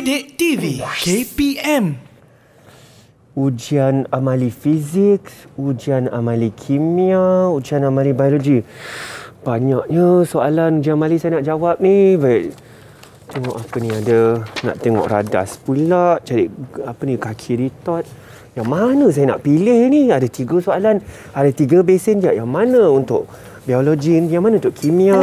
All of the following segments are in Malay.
Didik TV KPM. Ujian amali fizik, ujian amali kimia, ujian amali biologi. Banyaknya soalan ujian amali saya nak jawab ni. Baik. Tengok apa ni ada. Nak tengok radas pula. Cari apa ni kaki ritot. Yang mana saya nak pilih ni? Ada 3 soalan. Ada 3 besen je. Yang mana untuk biologi ni? Yang mana untuk kimia?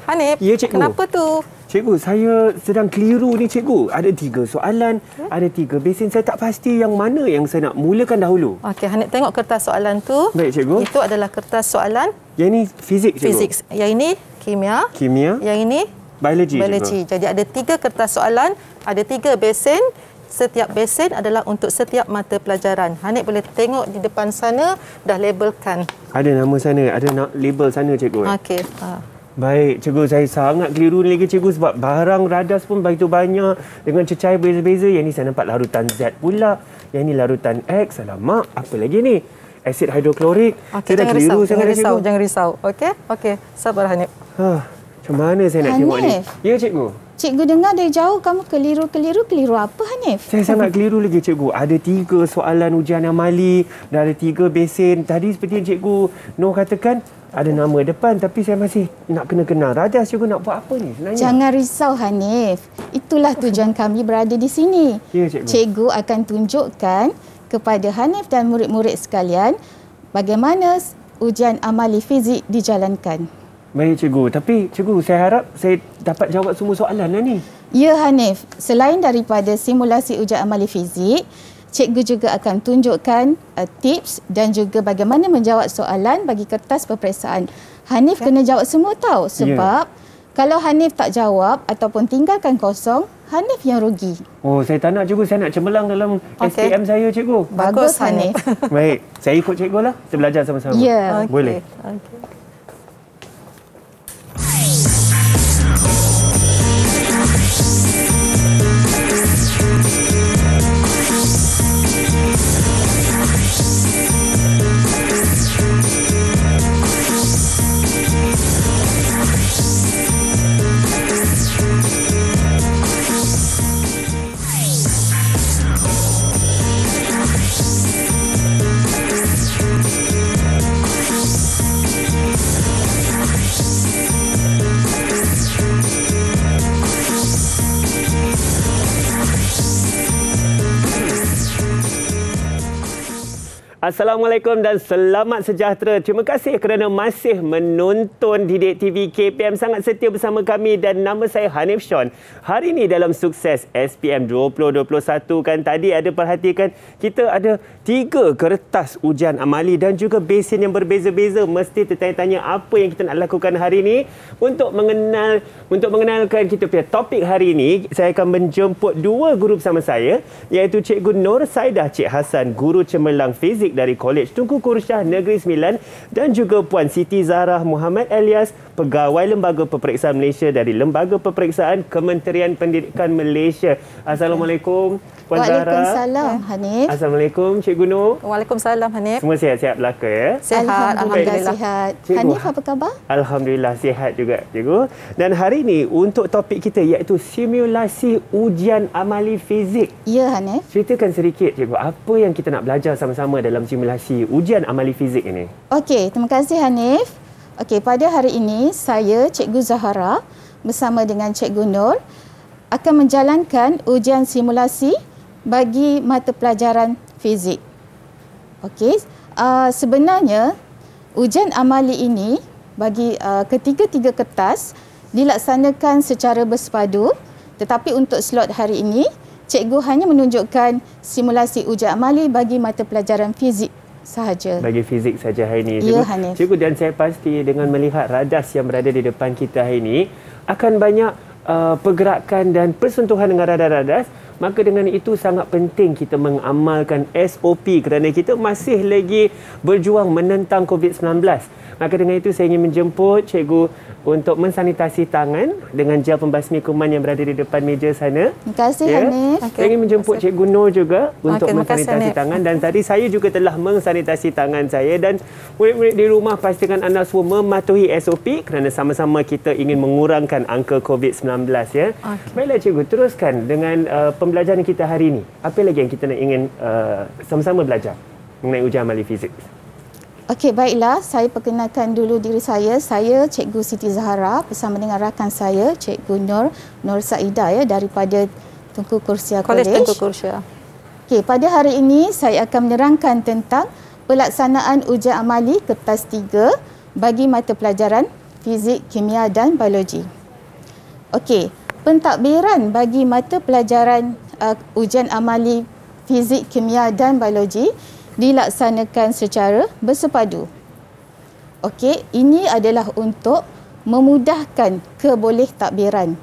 Hanif, ya, cikgu. Kenapa tu? Cikgu, saya sedang keliru ni cikgu. Ada 3 soalan, ada 3 besen. Saya tak pasti yang mana yang saya nak mulakan dahulu. Okey, Hanif tengok kertas soalan tu. Baik, cikgu. Itu adalah kertas soalan. Yang ini fizik, cikgu. Fizik. Yang ini kimia. Kimia. Yang ini biologi. Biologi. Jadi ada 3 kertas soalan, ada 3 besen. Setiap besen adalah untuk setiap mata pelajaran. Hanif boleh tengok di depan sana, dah labelkan. Ada nama sana, ada label sana, cikgu. Okey. Baik, cikgu, saya sangat keliru ni lagi, cikgu, sebab barang radas pun begitu banyak dengan cecair berbeza-beza. Yang ni saya nampak larutan Z pula. Yang ni larutan X. Alamak, apa lagi ni? Asid hidroklorik. Okey, saya dah keliru sangat, cikgu. Jangan risau. Okey? Okey, sabar Hanif. Macam mana saya nak tengok ni? Ya, cikgu. Cikgu dengar dari jauh kamu keliru apa, Hanif? Saya sangat keliru lagi, cikgu. Ada 3 soalan ujian amali dan ada 3 besen. Tadi seperti yang cikgu Noh katakan, ada nama depan tapi saya masih nak kena kenal radas. Cikgu nak buat apa ni sebenarnya? Jangan risau, Hanif. Itulah tujuan kami berada di sini. Ya, cikgu. Cikgu akan tunjukkan kepada Hanif dan murid-murid sekalian bagaimana ujian amali fizik dijalankan. Baik, cikgu. Tapi, cikgu, saya harap saya dapat jawab semua soalan lah ni. Ya, Hanif. Selain daripada simulasi ujian amali fizik, cikgu juga akan tunjukkan tips dan juga bagaimana menjawab soalan bagi kertas peperiksaan. Hanif kena jawab semua tahu. Sebab kalau Hanif tak jawab ataupun tinggalkan kosong, Hanif yang rugi. Oh, saya tak nak, cikgu. Saya nak cemerlang dalam SPM saya, cikgu. Bagus, Hanif. Baik, saya ikut cikgu lah. Kita belajar sama-sama. Ya. Boleh. Okey. Assalamualaikum dan selamat sejahtera. Terima kasih kerana masih menonton Didik TV KPM. Sangat setia bersama kami dan nama saya Hanif Sean. Hari ini dalam Sukses SPM 2021 kan tadi ada perhatikan kita ada 3 kertas ujian amali dan juga besen yang berbeza-beza. Mesti tertanya-tanya apa yang kita nak lakukan hari ini. Untuk mengenalkan kita punya topik hari ini, saya akan menjemput 2 guru bersama saya, iaitu Cikgu Nur Saidah Cik Hassan, guru cemerlang fizik dari Kolej Tunku Kursyah Negeri Sembilan, dan juga Puan Siti Zarah Muhammad Elias, Pegawai Lembaga Peperiksaan Malaysia dari Lembaga Peperiksaan Kementerian Pendidikan Malaysia. Assalamualaikum, Puan Zarah. Waalaikumsalam, Hanif. Assalamualaikum, Cikgu Nur. Waalaikumsalam, Hanif. Semua sihat-sihat belaka ya? Sihat, Alhamdulillah sihat. Cikgu, Hanif, apa khabar? Alhamdulillah sihat juga, Cikgu. Dan hari ini untuk topik kita iaitu simulasi ujian amali fizik. Ya, Hanif. Ceritakan sedikit, Cikgu, apa yang kita nak belajar sama-sama dalam simulasi ujian amali fizik ini? Okey, terima kasih, Hanif. Okey, pada hari ini saya, Cikgu Zahara, bersama dengan Cikgu Nur akan menjalankan ujian simulasi bagi mata pelajaran fizik. Okey, sebenarnya ujian amali ini bagi ketiga-tiga kertas dilaksanakan secara bersepadu, tetapi untuk slot hari ini cikgu hanya menunjukkan simulasi ujian amali bagi mata pelajaran fizik sahaja. Bagi fizik saja hari ini, Ya, Cikgu. Hanif. Cikgu, dan saya pasti dengan melihat radas yang berada di depan kita hari ini akan banyak pergerakan dan persentuhan dengan radas-radas Maka dengan itu sangat penting kita mengamalkan SOP kerana kita masih lagi berjuang menentang COVID-19. Maka dengan itu saya ingin menjemput cikgu untuk mensanitasi tangan dengan gel pembasmi kuman yang berada di depan meja sana. Terima kasih Hanif. Saya ingin menjemput Cikgu Nur juga untuk terima kasih, mensanitasi Hanif. tangan, dan tadi saya juga telah mensanitasi tangan saya, dan murid-murid di rumah pastikan anda semua mematuhi SOP kerana sama-sama kita ingin mengurangkan angka COVID-19 ya. Baiklah cikgu, teruskan dengan pembelajaran kita hari ini. Apa lagi yang kita nak ingin sama-sama belajar mengenai ujian amali fizik? Okey, baiklah. Saya perkenalkan dulu diri saya. Saya Cikgu Siti Zahara bersama dengan rakan saya, Cikgu Nur Saidah ya, daripada Tunku Kursia Kolej College. Tunku Kursia. Okey, pada hari ini saya akan menerangkan tentang pelaksanaan ujian amali kertas 3 bagi mata pelajaran fizik, kimia dan biologi. Okey, pentadbiran bagi mata pelajaran ujian amali fizik, kimia dan biologi dilaksanakan secara bersepadu. Okey, ini adalah untuk memudahkan kebolehtakbiran.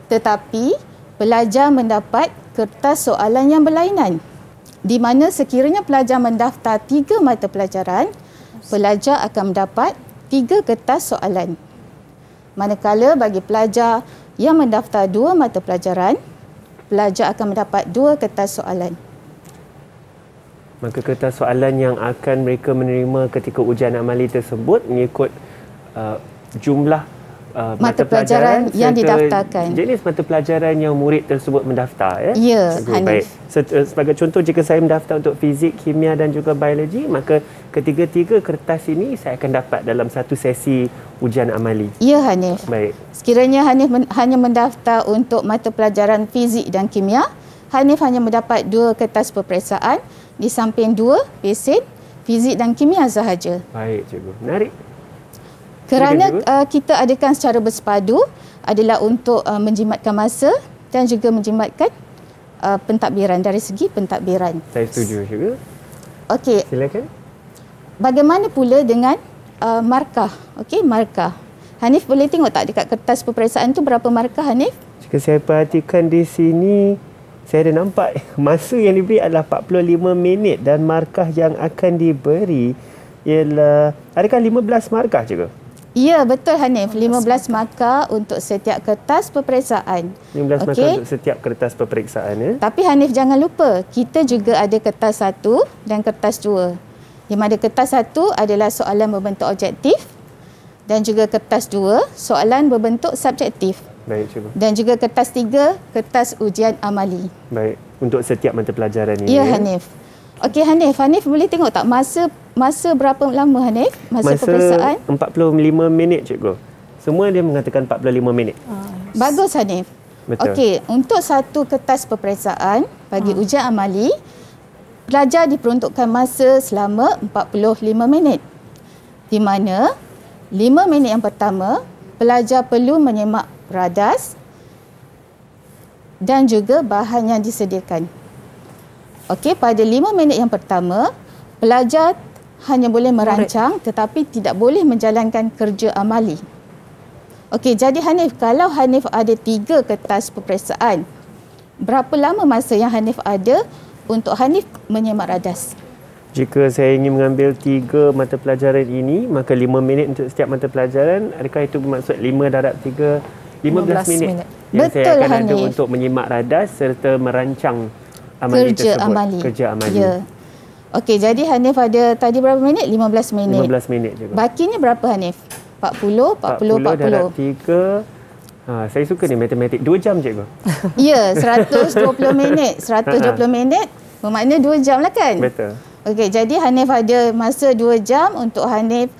Tetapi pelajar mendapat kertas soalan yang berlainan, di mana sekiranya pelajar mendaftar 3 mata pelajaran, pelajar akan mendapat 3 kertas soalan. Manakala bagi pelajar yang mendaftar 2 mata pelajaran, pelajar akan mendapat 2 kertas soalan. Maka kertas soalan yang akan mereka menerima ketika ujian amali tersebut mengikut jumlah mata pelajaran yang didaftarkan. Jenis mata pelajaran yang murid tersebut mendaftar ya. Ya, Baik. Sebagai contoh, jika saya mendaftar untuk fizik, kimia dan juga biologi, maka ketiga-tiga kertas ini saya akan dapat dalam satu sesi ujian amali. Ya, Hanif. Baik. Sekiranya Hanif hanya mendaftar untuk mata pelajaran fizik dan kimia, Hanif hanya mendapat 2 kertas peperiksaan di samping 2 besen fizik dan kimia sahaja. Baik, cikgu. Menarik. Kerana kita adakan secara bersepadu adalah untuk menjimatkan masa dan juga menjimatkan pentadbiran dari segi pentadbiran. Saya setuju juga. Okey, Silakan. bagaimana pula dengan markah? Okey, markah. Hanif boleh tengok tak dekat kertas peperiksaan tu berapa markah, Hanif? Jika saya perhatikan di sini, saya ada nampak masa yang diberi adalah 45 minit dan markah yang akan diberi ialah, adakah 15 markah cikgu? Ya, betul Hanif. 15 markah untuk setiap kertas peperiksaan. 15 markah untuk setiap kertas peperiksaan ya. Tapi Hanif jangan lupa, kita juga ada kertas 1 dan kertas 2. Di mana kertas 1 adalah soalan berbentuk objektif dan juga kertas 2 soalan berbentuk subjektif. Baik cikgu. Dan juga kertas 3 kertas ujian amali. Baik, untuk setiap mata pelajaran ini. Ya, Hanif. Okey Hanif, boleh tengok tak masa berapa lama Hanif? Masa peperiksaan? 45 minit cikgu. Semua dia mengatakan 45 minit. Bagus Hanif. Betul. Okey, untuk satu kertas peperiksaan bagi ujian amali, pelajar diperuntukkan masa selama 45 minit. Di mana 5 minit yang pertama, pelajar perlu menyemak radas dan juga bahan yang disediakan. Okey, pada 5 minit yang pertama, pelajar hanya boleh merancang tetapi tidak boleh menjalankan kerja amali. Okey, jadi Hanif, kalau Hanif ada 3 kertas peperiksaan, berapa lama masa yang Hanif ada untuk Hanif menyemak radas? Jika saya ingin mengambil 3 mata pelajaran ini, maka 5 minit untuk setiap mata pelajaran. Adakah itu bermaksud 5 darab 3, 15 minit yang Betul, saya akan ada Hanif. untuk menyimak radas serta merancang amali tersebut. Kerja amali. Ya. Okey, jadi Hanif ada tadi berapa minit? 15 minit. 15 minit juga. Bakinya berapa Hanif? 40, 40. darab 3. Saya suka ni matematik. 2 jam cikgu. Ya, 120 minit. 120 minit bermakna 2 jam lah kan? Betul. Okey, jadi Hanif ada masa 2 jam untuk Hanif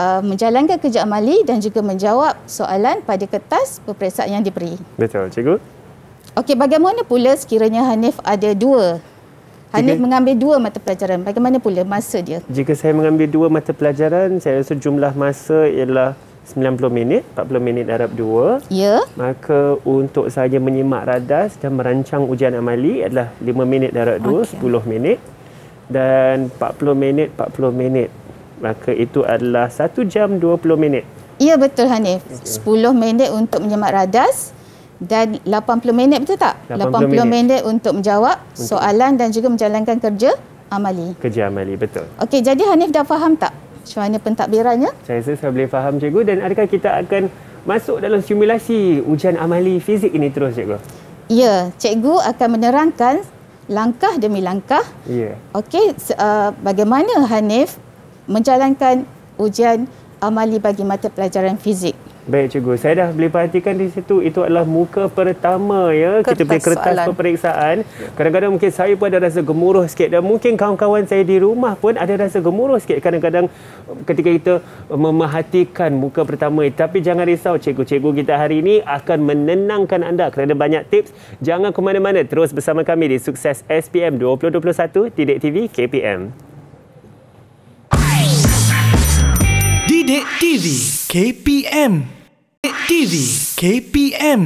menjalankan kerja amali dan juga menjawab soalan pada kertas peperiksaan yang diberi. Betul, cikgu. Okey, bagaimana pula sekiranya Hanif ada 2? Hanif mengambil 2 mata pelajaran. Bagaimana pula masa dia? Jika saya mengambil 2 mata pelajaran, saya rasa jumlah masa ialah 90 minit, 40 minit darab 2. Ya. Maka untuk saya menyimak radas dan merancang ujian amali adalah 5 minit darab 2, 10 minit. Dan 40 minit, 40 minit. Maka itu adalah 1 jam 20 minit. Ya, betul Hanif. 10 minit untuk menyemak radas dan 80 minit, betul tak? 80 minit untuk menjawab soalan dan juga menjalankan kerja amali. Kerja amali, betul. Okey, jadi Hanif dah faham tak macam mana pentadbirannya? Saya rasa saya boleh faham, cikgu. Dan adakah kita akan masuk dalam simulasi ujian amali fizik ini terus, cikgu? Ya, cikgu akan menerangkan langkah demi langkah. Ya. Okey, bagaimana Hanif menjalankan ujian amali bagi mata pelajaran fizik. Baik, cikgu. Saya dah boleh perhatikan di situ, itu adalah muka pertama, ya. Kita punya kertas soalan peperiksaan. Kadang-kadang mungkin saya pun ada rasa gemuruh sikit, dan mungkin kawan-kawan saya di rumah pun ada rasa gemuruh sikit kadang-kadang ketika kita memerhatikan muka pertama. Tapi jangan risau, cikgu-cikgu kita hari ini akan menenangkan anda kerana banyak tips. Jangan ke mana-mana, terus bersama kami di Sukses SPM 2021 Didik TV KPM. Didik TV KPM. Didik TV KPM.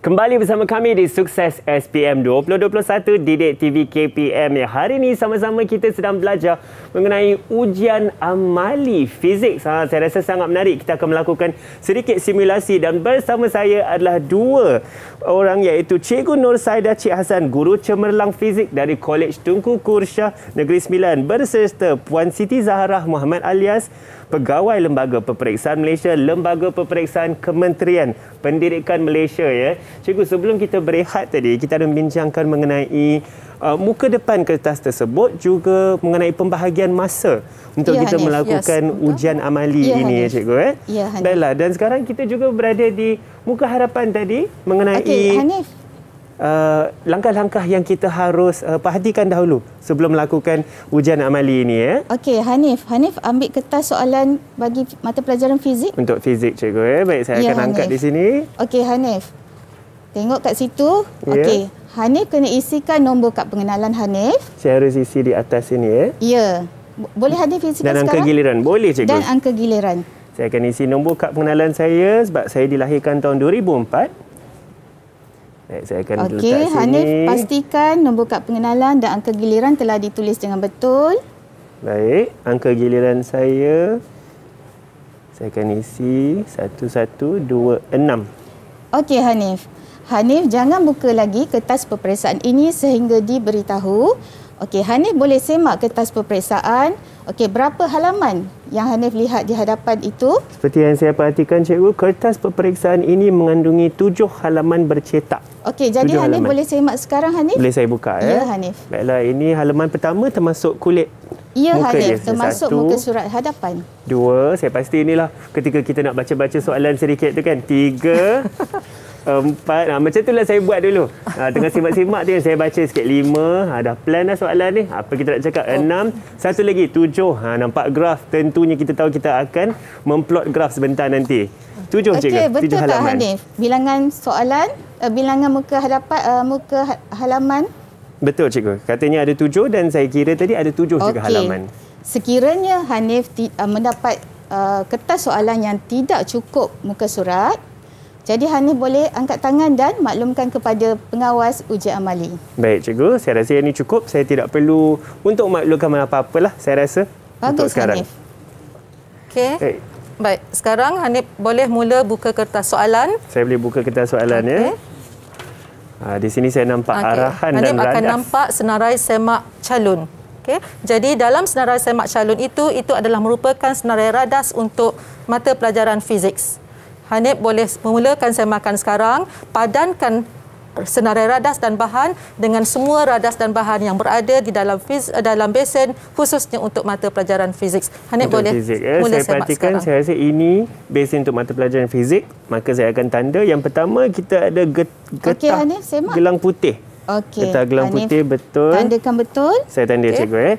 Kembali bersama kami di Sukses SPM 2021 Didik TV KPM. Hari ini sama-sama kita sedang belajar mengenai ujian amali fizik. Saya rasa sangat menarik. Kita akan melakukan sedikit simulasi dan bersama saya adalah dua orang, iaitu Cikgu Nur Saida Cik Hassan, Guru Cemerlang Fizik dari Kolej Tunku Kursyah Negeri Sembilan, berserta Puan Siti Zaharah Muhammad alias Pegawai Lembaga Peperiksaan Malaysia, Lembaga Peperiksaan Kementerian Pendidikan Malaysia, ya. Cikgu, sebelum kita berehat tadi, kita ada membincangkan mengenai muka depan kertas tersebut, juga mengenai pembahagian masa untuk kita Hanif melakukan ujian amali ini, Hanif. Cikgu. Ya, baiklah, dan sekarang kita juga berada di muka harapan tadi mengenai Hanif, langkah-langkah yang kita harus perhatikan dahulu sebelum melakukan ujian amali ini, ya. Okey, Hanif ambil kertas soalan bagi mata pelajaran fizik. Untuk fizik, cikgu. Baik, saya akan angkat di sini. Okey, Hanif. Tengok kat situ. Okey, Hanif kena isikan nombor kad pengenalan Hanif. Saya harus isi di atas sini, ya. Ya. Boleh Hanif isikan sekarang? Dan angka giliran. Boleh, cikgu. Dan angka giliran. Saya akan isi nombor kad pengenalan saya sebab saya dilahirkan tahun 2004. Baik, saya akan letak sini. Okey, Hanif pastikan nombor kad pengenalan dan angka giliran telah ditulis dengan betul. Baik, angka giliran saya akan isi 1126. Okey, Hanif. Hanif jangan buka lagi kertas peperiksaan ini sehingga diberitahu. Okey, Hanif boleh semak kertas peperiksaan. Okey, berapa halaman yang Hanif lihat di hadapan itu? Seperti yang saya perhatikan, cikgu, kertas peperiksaan ini mengandungi 7 halaman bercetak. Okey, jadi Hanif boleh semak sekarang, Hanif? Boleh saya buka, ya? Ya, Hanif. Baiklah, ini halaman pertama termasuk kulit. Ya, Hanif, termasuk muka surat hadapan. 2, saya pasti inilah ketika kita nak baca-baca soalan sedikit tu kan. 3, 4, macam itulah saya buat dulu. Tengah simak-simak tu yang saya baca sikit. 5, dah plan dah soalan ni. Apa kita nak cakap? 6, satu lagi 7. Nampak graf. Tentunya kita tahu kita akan memplot graf sebentar nanti. 7, cikgu. Okey, betul 7 halaman. Tak, Hanif? Bilangan soalan, bilangan muka hadapan, muka halaman. Betul, cikgu. Katanya ada 7 dan saya kira tadi ada 7 juga halaman. Sekiranya Hanif mendapat kertas soalan yang tidak cukup muka surat, jadi Hanif boleh angkat tangan dan maklumkan kepada pengawas ujian amali. Baik, cikgu. Saya rasa ini cukup. Saya tidak perlu untuk maklumkan apa-apalah, saya rasa. Bagus, untuk sekarang. Hanif. Okey. Baik, sekarang Hanif boleh mula buka kertas soalan. Saya boleh buka kertas soalan, ya. Di sini saya nampak arahan dan radas. Hanif akan nampak senarai semak calon. Okay. Jadi dalam senarai semak calon itu adalah merupakan senarai radas untuk mata pelajaran fizik. Hanif boleh memulakan semakan sekarang, padankan senarai radas dan bahan dengan semua radas dan bahan yang berada di dalam besen khususnya untuk mata pelajaran fizik. Hanif boleh mula saya perhatikan sekarang. Saya rasa ini besen untuk mata pelajaran fizik, maka saya akan tanda. Yang pertama kita ada getah gelang putih. Getah gelang putih, betul. Tandakan betul. Saya tanda, cikgu.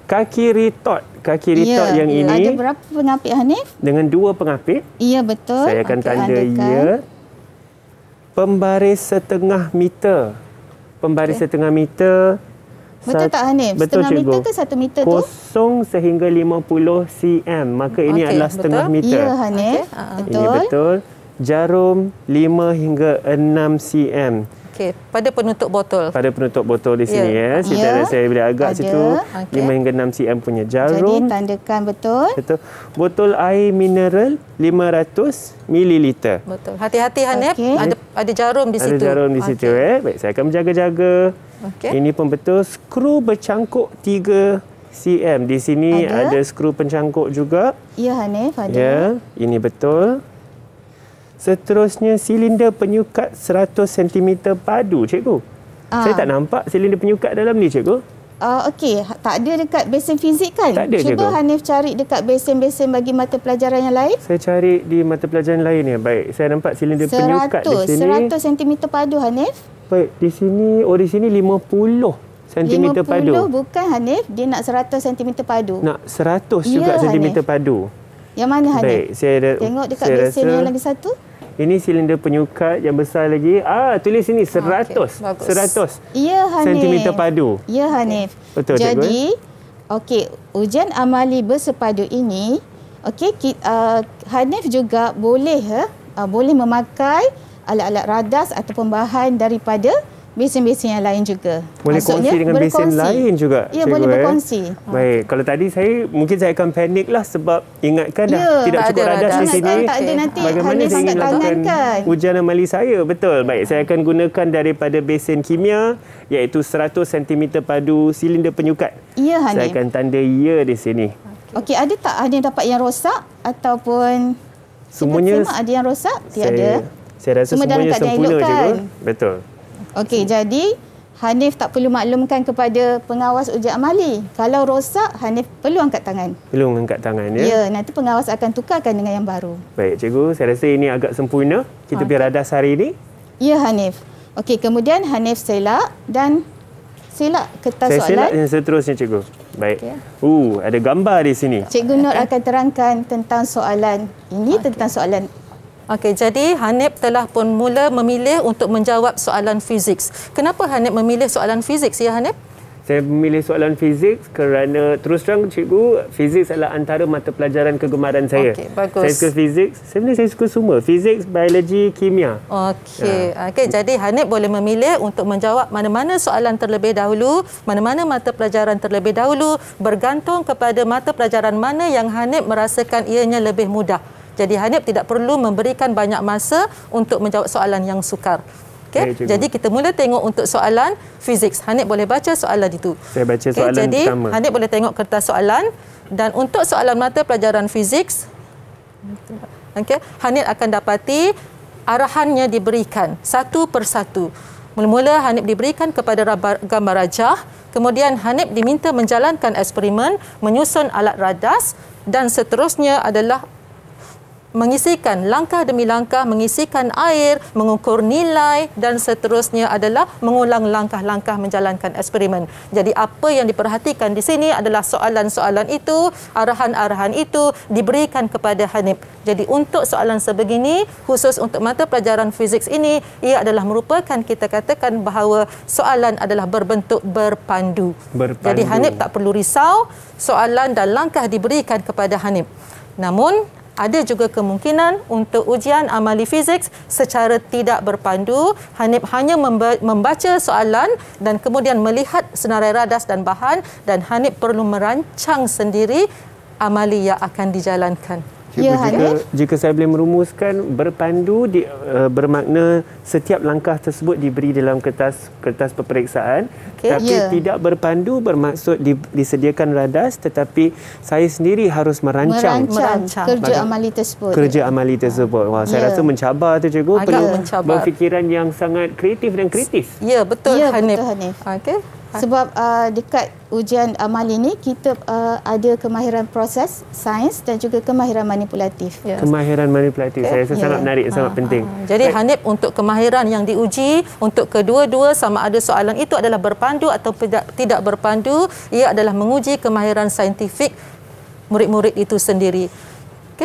Kaki ritot yang ini. Ada berapa pengapit, Hanif? Dengan 2 pengapit. Ya, betul. Saya akan tanda ya. Pembaris setengah meter. Setengah meter. Betul tak, Hanif? Betul, setengah meter ke 1 meter tu? 0 sehingga 50 cm. Maka ini adalah setengah meter. Ya, Hanif. Betul. Ini betul. Jarum 5 hingga 6 cm. Okey, pada penutup botol. Pada penutup botol di sini saya boleh agak situ. 5 hingga 6 cm punya jarum. Jadi tandakan betul. Betul. Botol air mineral 500 ml. Betul. Hati-hati Hanif, ada jarum di situ. Ada jarum di situ. Baik, saya akan berjaga-jaga. Ini pun betul. Skru bercangkuk 3 cm. Di sini ada skru pencangkuk juga. Ya Hanif, ada. Ya, ini betul. Seterusnya silinder penyukat 100 cm padu, cikgu. Saya tak nampak silinder penyukat dalam ni, cikgu. Okey, tak ada dekat besen fizik kan? Tak ada, Cuba cikgu. Hanif cari dekat besen-besen bagi mata pelajaran yang lain. Saya cari di mata pelajaran lain ya. Baik, saya nampak silinder penyukat di sini. 100 cm padu Hanif. Baik, di sini di sini 50 cm padu. 50 bukan Hanif, dia nak 100 cm padu. Nak 100 juga cm padu. Yang mana Hanif? Baik, saya tengok dekat besen yang lagi satu. Ini silinder penyukat yang besar lagi. Tulis sini 100. 100. Ya Hanif. Sentimeter padu. Ya Hanif. Betul, jadi, ujian amali bersepadu ini, Hanif juga boleh boleh memakai alat-alat radas ataupun bahan daripada besen-besen yang lain juga. Boleh kongsi dengan besen lain juga. Ya, boleh berkongsi. Baik, kalau tadi mungkin saya akan panik lah sebab ingatkan tidak cukup radas di sini. Tak ada nanti. Bagaimana saya ingin lakukan ujian amali saya? Betul. Baik, saya akan gunakan daripada besen kimia iaitu 100 cm padu silinder penyukat. Ya, Hanif. Saya akan tanda ya di sini. Okey, ada tak ada yang dapat yang rosak ataupun semuanya ada yang rosak? Tiada. Saya rasa semuanya sempurna, cikgu. Betul. Okey, jadi Hanif tak perlu maklumkan kepada pengawas ujian amali. Kalau rosak, Hanif perlu angkat tangan. Perlu angkat tangan, ya? Ya, nanti pengawas akan tukarkan dengan yang baru. Baik, cikgu. Saya rasa ini agak sempurna. Kita pergi radas hari ini. Ya, Hanif. Okey, kemudian Hanif selak dan selak kertas soalan. Saya selak yang seterusnya, cikgu. Baik. Ada gambar di sini. Cikgu Nur akan terangkan tentang soalan ini, tentang soalan. Okey, jadi Hanif telah pun mula memilih untuk menjawab soalan fizik. Kenapa Hanif memilih soalan fizik, ya Hanif? Saya memilih soalan fizik kerana terus terang cikgu, fizik adalah antara mata pelajaran kegemaran saya. Okey, bagus. Saya suka fizik. Sebenarnya saya suka semua. Fizik, biologi, kimia. Okey. Jadi Hanif boleh memilih untuk menjawab mana-mana soalan terlebih dahulu, mana-mana mata pelajaran terlebih dahulu, bergantung kepada mata pelajaran mana yang Hanif merasakan ianya lebih mudah. Jadi Hanif tidak perlu memberikan banyak masa untuk menjawab soalan yang sukar. Okey. Jadi kita mula tengok untuk soalan fizik. Hanif boleh baca soalan itu. Saya baca soalan jadi, pertama. Hanif boleh tengok kertas soalan dan untuk soalan mata pelajaran fizik, Hanif akan dapati arahannya diberikan satu persatu. Mula-mula Hanif diberikan kepada gambar rajah, kemudian Hanif diminta menjalankan eksperimen, menyusun alat radas dan seterusnya adalah mengisikan langkah demi langkah, mengisikan air, mengukur nilai dan seterusnya adalah mengulang langkah-langkah menjalankan eksperimen. Jadi apa yang diperhatikan di sini adalah soalan-soalan itu, arahan-arahan itu diberikan kepada Hanif. Jadi untuk soalan sebegini, khusus untuk mata pelajaran fizik ini, ia adalah merupakan, kita katakan bahawa soalan adalah berbentuk berpandu. Jadi Hanif tak perlu risau, soalan dan langkah diberikan kepada Hanif. Namun ada juga kemungkinan untuk ujian amali fizik secara tidak berpandu, Hanif hanya membaca soalan dan kemudian melihat senarai radas dan bahan dan Hanif perlu merancang sendiri amali yang akan dijalankan. Jika saya boleh merumuskan, berpandu bermakna setiap langkah tersebut diberi dalam kertas peperiksaan. Tapi tidak berpandu bermaksud disediakan radas tetapi saya sendiri harus merancang kerja amali tersebut. Wah, saya rasa mencabar tu cikgu. Perlu berfikiran yang sangat kreatif dan kritis. Ya, betul Hanif. Okey. Sebab dekat ujian amali ini kita ada kemahiran proses sains dan juga kemahiran manipulatif. Kemahiran manipulatif saya rasa sangat menarik, sangat penting. Jadi Hanif untuk kemahiran yang diuji untuk kedua-dua sama ada soalan itu adalah berpandu atau tidak berpandu, ia adalah menguji kemahiran saintifik murid-murid itu sendiri.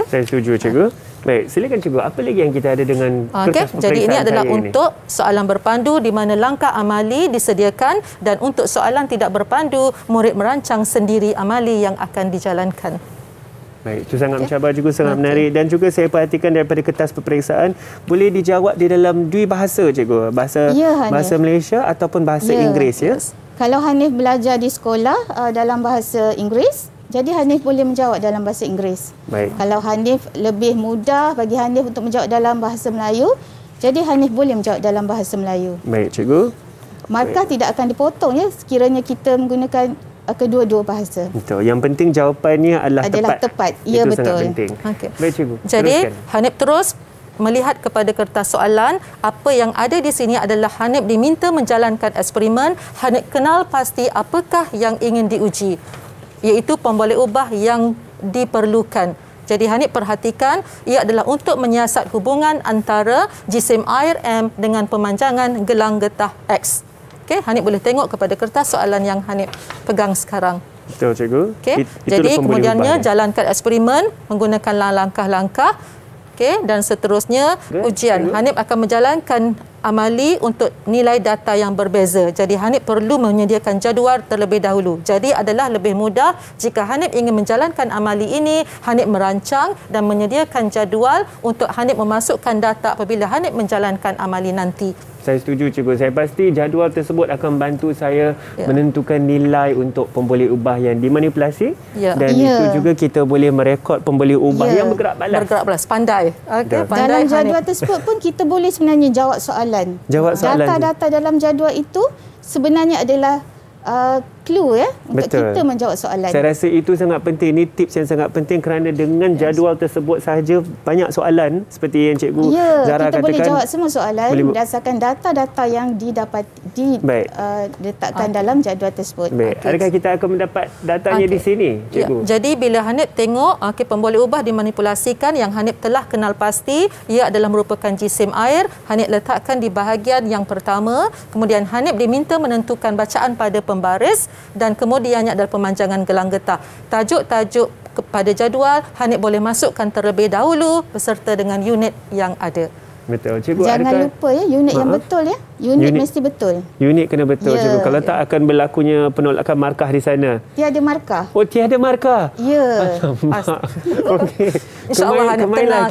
Saya setuju cikgu. Baik, silakan cikgu. Apa lagi yang kita ada dengan kertas peperiksaan? Jadi ini adalah untuk soalan berpandu di mana langkah amali disediakan dan untuk soalan tidak berpandu, murid merancang sendiri amali yang akan dijalankan. Baik, itu sangat mencabar juga, sangat menarik. Dan juga saya perhatikan daripada kertas peperiksaan, boleh dijawab di dalam dua bahasa, cikgu. Bahasa Malaysia ataupun bahasa Inggeris, ya? Kalau Hanif belajar di sekolah dalam bahasa Inggeris, jadi Hanif boleh menjawab dalam bahasa Inggeris. Baik. Kalau Hanif lebih mudah bagi Hanif untuk menjawab dalam bahasa Melayu, jadi Hanif boleh menjawab dalam bahasa Melayu. Baik, cikgu. Markah tidak akan dipotong, ya, sekiranya kita menggunakan kedua-dua bahasa. Betul. Yang penting jawapannya adalah tepat. Ya, itu betul. sangat penting. Okey. Baik, cikgu. Jadi, teruskan. Hanif terus melihat kepada kertas soalan. Apa yang ada di sini adalah Hanif diminta menjalankan eksperimen. Hanif kenal pasti apakah yang ingin diuji, iaitu pemboleh ubah yang diperlukan. Jadi Hanif perhatikan, ia adalah untuk menyiasat hubungan antara jisim air M dengan pemanjangan gelang getah X. Okey, Hanif boleh tengok kepada kertas soalan yang Hanif pegang sekarang. Betul, cikgu. Okey. Jadi kemudiannya jalankan eksperimen menggunakan langkah-langkah. Okey, dan seterusnya ujian. Hanif akan menjalankan amali untuk nilai data yang berbeza. Jadi Hanif perlu menyediakan jadual terlebih dahulu. Jadi adalah lebih mudah jika Hanif ingin menjalankan amali ini, Hanif merancang dan menyediakan jadual untuk Hanif memasukkan data apabila Hanif menjalankan amali nanti. Saya setuju, cikgu. Saya pasti jadual tersebut akan membantu saya menentukan nilai untuk pemboleh ubah yang dimanipulasi. Dan itu juga kita boleh merekod pemboleh ubah yang bergerak balas. Bergerak balas, pandai. Okay, pandai. Dalam jadual tersebut pun kita boleh sebenarnya jawab soalan. Data-data dalam jadual itu sebenarnya adalah clue, ya, untuk kita menjawab soalan. Saya rasa itu sangat penting. Ini tips yang sangat penting kerana dengan jadual tersebut sahaja banyak soalan seperti yang cikgu Zahra kita katakan. Boleh jawab semua soalan berdasarkan data-data yang diletakkan dalam jadual tersebut. Baik. Adakah kita akan mendapat datanya di sini, cikgu? Jadi bila Hanif tengok pemboleh ubah dimanipulasikan yang Hanif telah kenal pasti, ia adalah merupakan jisim air, Hanif letakkan di bahagian yang pertama. Kemudian Hanif diminta menentukan bacaan pada pembaris dan kemudiannya adalah pemanjangan gelang getah. Tajuk-tajuk kepada jadual Hanif boleh masukkan terlebih dahulu beserta dengan unit yang ada. Betul. Cikgu, jangan lupa, ya, unit yang betul, ya. Unit mesti betul. Unit kena betul, cikgu. Kalau tak akan berlakunya penolakan markah di sana. Tiada markah. Oh, tiada markah? Ya. Okey. Kemarinlah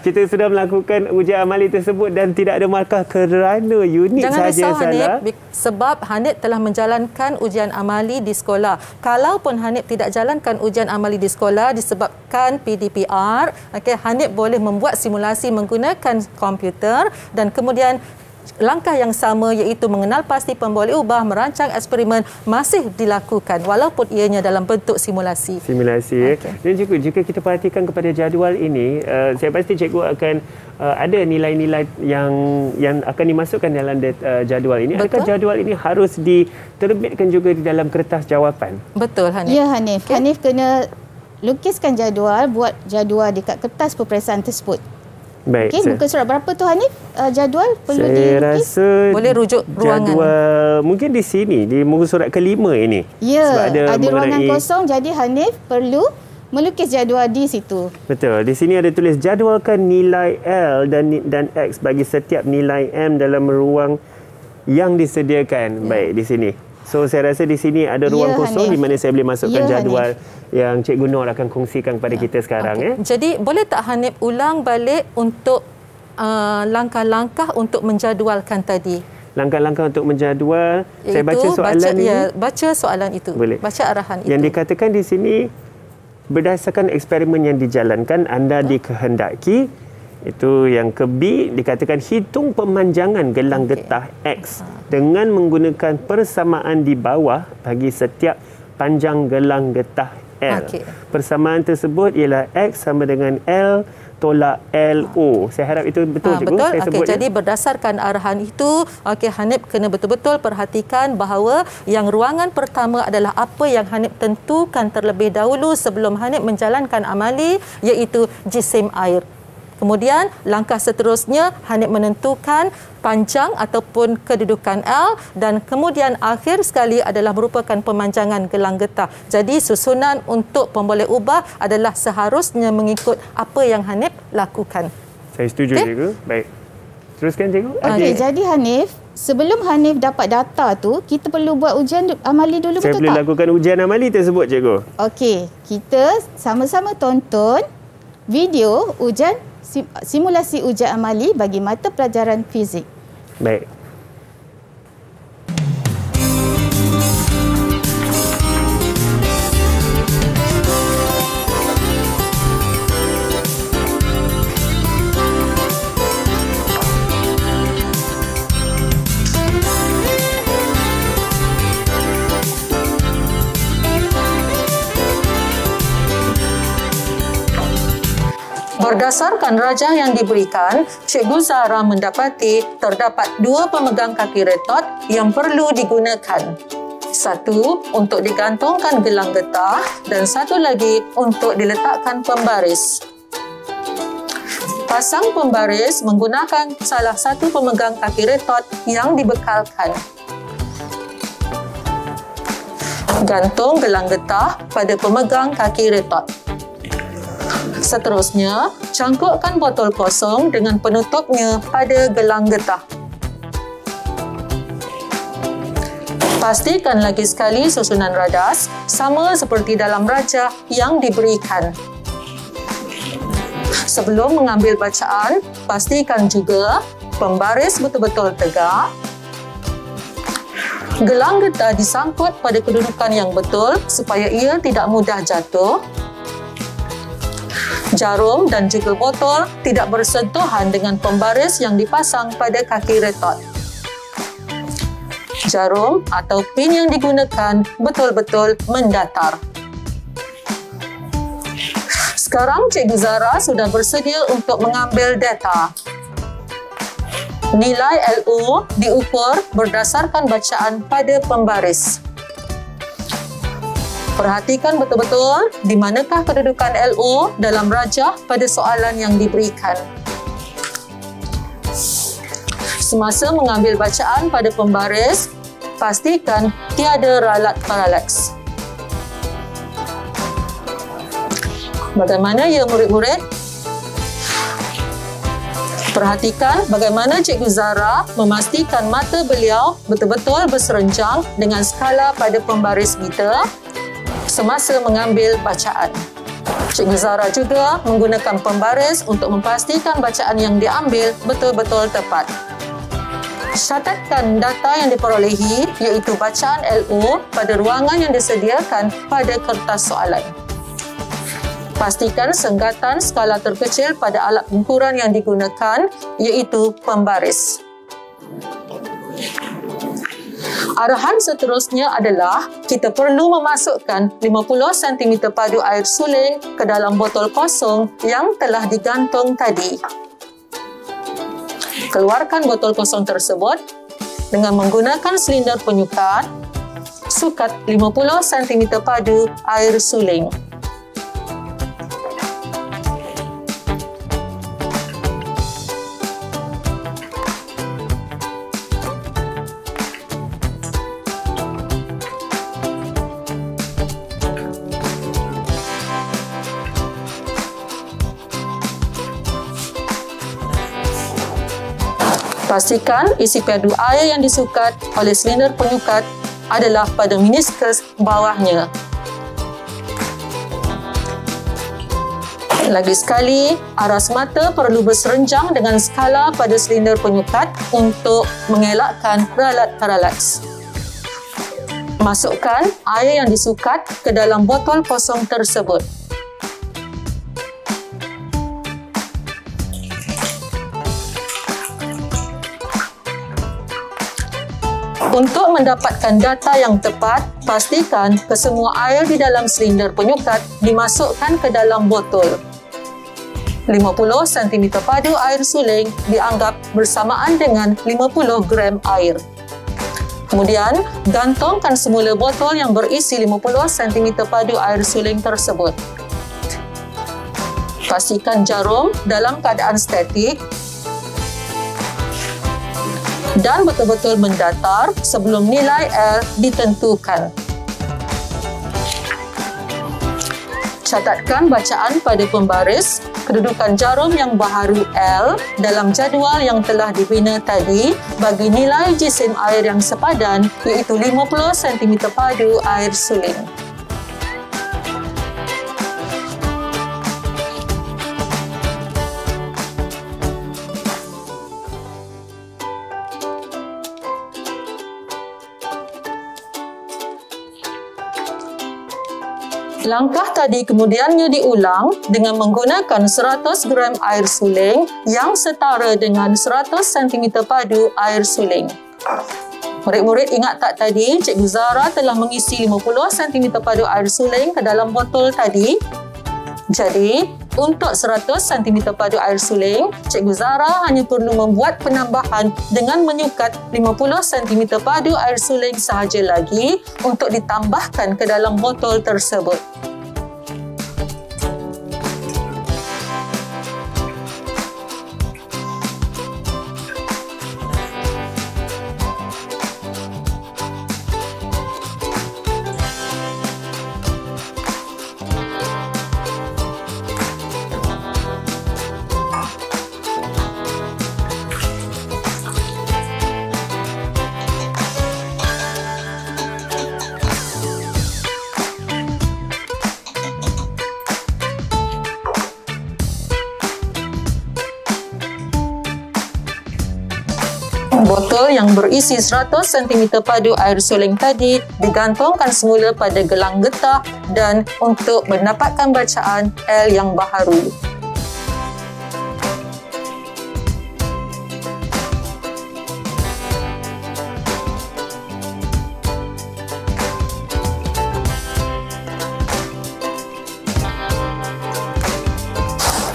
kita sudah melakukan ujian amali tersebut dan tidak ada markah kerana unit saja salah. Hanif, sebab Hanif telah menjalankan ujian amali di sekolah. Kalaupun Hanif tidak jalankan ujian amali di sekolah disebabkan PDPR, Hanif boleh membuat simulasi menggunakan komputer dan kemudian langkah yang sama iaitu mengenal pasti pemboleh ubah, merancang eksperimen masih dilakukan walaupun ianya dalam bentuk simulasi. Dan juga jika kita perhatikan kepada jadual ini, saya pasti cikgu akan ada nilai-nilai yang akan dimasukkan dalam jadual ini. Betul? Adakah jadual ini harus diterbitkan juga di dalam kertas jawapan? Betul, Hanif. Ya, Hanif. Hanif kena lukiskan jadual, buat jadual dekat kertas peperiksaan tersebut. Baik. Muka surat berapa tu, Hanif? Jadual perlu dilukis? Saya rasa boleh rujuk ruangan. Jadual mungkin di sini, di muka surat kelima ini. Ya, ada ruangan kosong, jadi Hanif perlu melukis jadual di situ. Betul. Di sini ada tulis jadualkan nilai L dan X bagi setiap nilai M dalam ruang yang disediakan. Baik, di sini. So, saya rasa di sini ada ruang kosong di mana saya boleh masukkan jadual yang Cikgu Nur akan kongsikan kepada kita sekarang. Jadi, boleh tak Hanif ulang balik untuk langkah-langkah untuk menjadualkan tadi? Langkah-langkah untuk menjadual. Saya baca soalan ini. Ya, baca soalan itu. Boleh. Baca arahan itu. Yang dikatakan di sini, berdasarkan eksperimen yang dijalankan, anda dikehendaki. Itu yang ke B, dikatakan hitung pemanjangan gelang getah X dengan menggunakan persamaan di bawah bagi setiap panjang gelang getah L. Persamaan tersebut ialah X sama dengan L tolak LO. Saya harap itu betul, cikgu. Betul. Jadi berdasarkan arahan itu, Hanif kena betul-betul perhatikan bahawa yang ruangan pertama adalah apa yang Hanif tentukan terlebih dahulu sebelum Hanif menjalankan amali, iaitu jisim air. Kemudian langkah seterusnya Hanif menentukan panjang ataupun kedudukan L dan kemudian akhir sekali adalah merupakan pemanjangan gelang getah. Jadi susunan untuk pemboleh ubah adalah seharusnya mengikut apa yang Hanif lakukan. Saya setuju, cikgu. Baik. Teruskan, cikgu. Okey, jadi Hanif sebelum Hanif dapat data tu, kita perlu buat ujian amali dulu, Saya betul boleh tak? lakukan ujian amali tersebut, cikgu. Okey, kita sama-sama tonton video ujian simulasi ujian amali bagi mata pelajaran fizik. Baik. Berdasarkan rajah yang diberikan, Cikgu Zahra mendapati terdapat 2 pemegang kaki retot yang perlu digunakan. 1 untuk digantungkan gelang getah dan 1 lagi untuk diletakkan pembaris. Pasang pembaris menggunakan salah satu pemegang kaki retot yang dibekalkan. Gantung gelang getah pada pemegang kaki retot. Seterusnya, cangkukkan botol kosong dengan penutupnya pada gelang getah. Pastikan lagi sekali susunan radas sama seperti dalam rajah yang diberikan. Sebelum mengambil bacaan, pastikan juga pembaris betul-betul tegak. Gelang getah disangkut pada kedudukan yang betul supaya ia tidak mudah jatuh. Jarum dan juga botol tidak bersentuhan dengan pembaris yang dipasang pada kaki retot. Jarum atau pin yang digunakan betul-betul mendatar. Sekarang Cikgu Zahra sudah bersedia untuk mengambil data. Nilai LO diukur berdasarkan bacaan pada pembaris. Perhatikan betul-betul di manakah kedudukan LO dalam rajah pada soalan yang diberikan. Semasa mengambil bacaan pada pembaris, pastikan tiada ralat paraleks. Bagaimana ya murid-murid? Perhatikan bagaimana Cikgu Zahra memastikan mata beliau betul-betul berserenjang dengan skala pada pembaris meter semasa mengambil bacaan. Cikgu Zahra juga menggunakan pembaris untuk memastikan bacaan yang diambil betul-betul tepat. Catatkan data yang diperolehi iaitu bacaan LO pada ruangan yang disediakan pada kertas soalan. Pastikan senggatan skala terkecil pada alat pengukuran yang digunakan iaitu pembaris. Arahan seterusnya adalah kita perlu memasukkan 50 cm padu air suling ke dalam botol kosong yang telah digantung tadi. Keluarkan botol kosong tersebut dengan menggunakan silinder penyukat. Sukat 50 cm padu air suling. Pastikan isi padu air yang disukat oleh silinder penyukat adalah pada meniskus bawahnya. Lagi sekali, aras mata perlu berserenjang dengan skala pada silinder penyukat untuk mengelakkan ralat paraleks. Masukkan air yang disukat ke dalam botol kosong tersebut. Untuk mendapatkan data yang tepat, pastikan kesemua air di dalam silinder penyukat dimasukkan ke dalam botol. 50 cm padu air suling dianggap bersamaan dengan 50 gram air. Kemudian, gantungkan semula botol yang berisi 50 cm padu air suling tersebut. Pastikan jarum dalam keadaan statik dan betul-betul mendatar sebelum nilai L ditentukan. Catatkan bacaan pada pembaris kedudukan jarum yang baharu L dalam jadual yang telah dibina tadi bagi nilai jisim air yang sepadan iaitu 50 cm padu air suling. Langkah tadi kemudiannya diulang dengan menggunakan 100 gram air suling yang setara dengan 100 cm padu air suling. Murid-murid ingat tak tadi Cikgu Zahra telah mengisi 50 cm padu air suling ke dalam botol tadi? Jadi, untuk 100 cm padu air suling, Cikgu Zahra hanya perlu membuat penambahan dengan menyukat 50 cm padu air suling sahaja lagi untuk ditambahkan ke dalam botol tersebut. Botol yang berisi 100 cm padu air suling tadi digantungkan semula pada gelang getah dan untuk mendapatkan bacaan L yang baharu.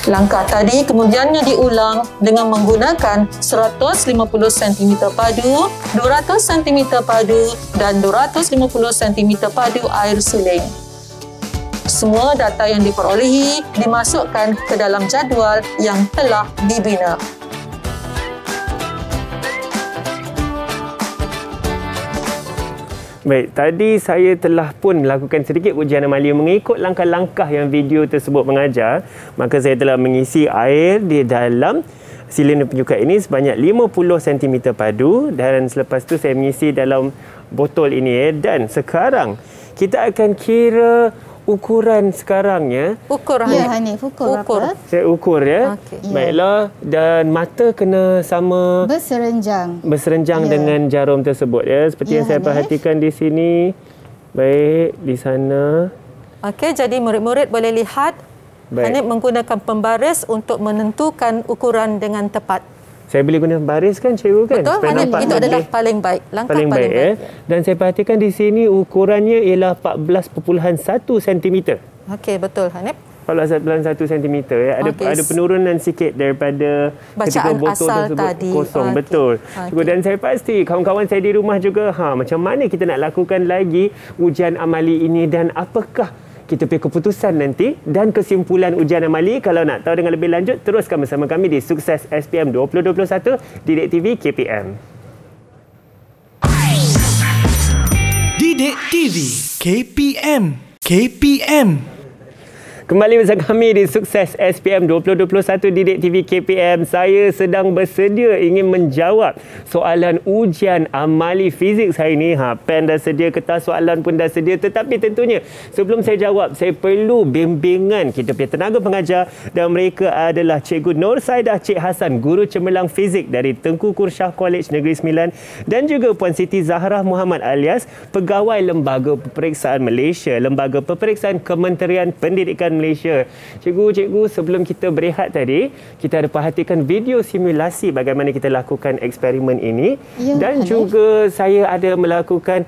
Langkah tadi kemudiannya diulang dengan menggunakan 150 cm padu, 200 cm padu dan 250 cm padu air suling. Semua data yang diperolehi dimasukkan ke dalam jadual yang telah dibina. Baik, tadi saya telah pun melakukan sedikit ujian amali mengikut langkah-langkah yang video tersebut mengajar. Maka saya telah mengisi air di dalam silinder penyukat ini sebanyak 50 cm padu dan selepas tu saya mengisi dalam botol ini. Dan sekarang kita akan kira ukuran sekarangnya. Ukur Hanif, ukur. Apa? Saya ukur ya. Okey. Baiklah, dan mata kena sama berserenjang dengan jarum tersebut ya. Seperti yang saya perhatikan di sini. Baik, di sana. Okey, jadi murid-murid boleh lihat Hanif menggunakan pembaris untuk menentukan ukuran dengan tepat. Saya boleh guna baris kan cikgu kan? Betul, Hanif, itu adalah paling baik. Langkah paling baik. Dan saya perhatikan di sini ukurannya ialah 14.1 cm. Okey, betul Hanif. 14.1 cm ya. Ada penurunan sikit daripada ketika botol tersebut tadi kosong. Betul. Cikgu, dan saya pasti kawan-kawan saya di rumah juga macam mana kita nak lakukan lagi ujian amali ini dan apakah kita punya keputusan nanti dan kesimpulan ujian amali. Kalau nak tahu dengan lebih lanjut, teruskan bersama kami di Sukses SPM 2021 Didik TV KPM. Didik TV KPM. Kembali bersama kami di Sukses SPM 2021 Didik TV KPM. Saya sedang bersedia ingin menjawab soalan ujian amali fizik hari ini. Pen dah sedia, kertas soalan pun dah sedia. Tetapi tentunya sebelum saya jawab, saya perlu bimbingan kita punya tenaga pengajar dan mereka adalah Cikgu Nur Saidah Cik Hassan, Guru Cemerlang Fizik dari Tengku Kursyah College Negeri Sembilan, dan juga Puan Siti Zahra Muhammad alias Pegawai Lembaga Peperiksaan Malaysia, Lembaga Peperiksaan Kementerian Pendidikan Malaysia. Cikgu, sebelum kita berehat tadi, kita ada perhatikan video simulasi bagaimana kita lakukan eksperimen ini. Dan juga saya ada melakukan,